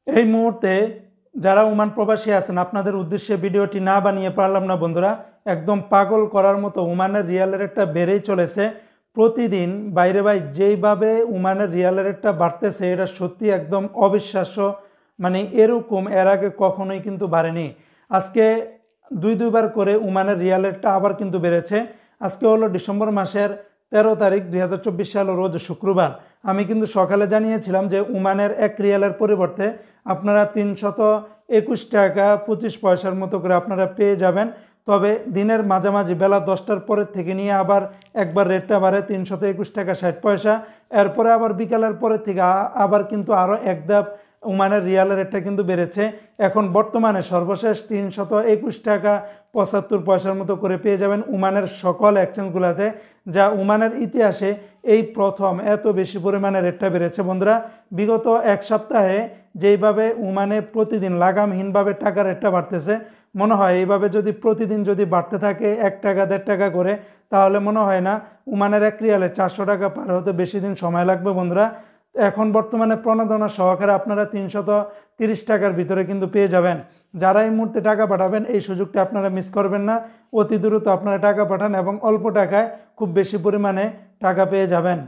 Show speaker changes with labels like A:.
A: এই মুহূর্তে যারা ওমান প্রবাসী আছেন আপনাদের উদ্দেশ্যে ভিডিওটি না বানিয়ে পারলাম না বন্ধুরা। একদম পাগল করার মতো ওমানের রিয়ালের রেটটা বেড়েই চলেছে প্রতিদিন। বাইরে যেইভাবে ওমানের রিয়ালের রেটটা বাড়তেছে এটা সত্যি একদম অবিশ্বাস্য। মানে এরকম এর আগে কখনোই কিন্তু বাড়েনি। আজকে দুইবার করে ওমানের রিয়াল রেটটা আবার কিন্তু বেড়েছে। আজকে হলো ডিসেম্বর মাসের 13 তারিখ 2024 সাল, রোজ শুক্রবার। আমি কিন্তু সকালে জানিয়েছিলাম যে ওমানের 1 রিয়ালের পরিবর্তে আপনারা 321 টাকা 25 পয়সার মতো করে আপনারা পেয়ে যাবেন। তবে দিনের মাঝামাঝি বেলা 10টার পরের থেকে নিয়ে আবার একবার রেটটা বাড়ে 321 টাকা 60 পয়সা। এরপরে আবার বিকালের পরের থেকে আবার কিন্তু আরও এক ধাপ ওমানের রিয়ালের রেটটা কিন্তু বেড়েছে। এখন বর্তমানে সর্বশেষ 321 টাকা 75 পয়সার মতো করে পেয়ে যাবেন ওমানের সকল এক্সচেঞ্জগুলোতে, যা ওমানের ইতিহাসে এই প্রথম এত বেশি পরিমাণে রেটটা বেড়েছে বন্ধুরা। বিগত এক সপ্তাহে যেইভাবে ওমানে প্রতিদিন লাগামহীনভাবে টাকা রেটটা বাড়তেছে, মনে হয় এইভাবে যদি প্রতিদিন যদি বাড়তে থাকে 1 টাকা 1.5 টাকা করে, তাহলে মনে হয় না ওমানের 1 রিয়ালে 400 টাকা পার হতে বেশি দিন সময় লাগবে বন্ধুরা। এখন বর্তমানে প্রণোদনা সহকারে আপনারা 330 টাকার ভিতরে কিন্তু পেয়ে যাবেন। যারা এই মুহূর্তে টাকা পাঠাবেন এই সুযোগটা আপনারা মিস করবেন না। অতি দ্রুত আপনারা টাকা পাঠান এবং অল্প টাকায় খুব বেশি পরিমাণে টাকা পেয়ে যাবেন।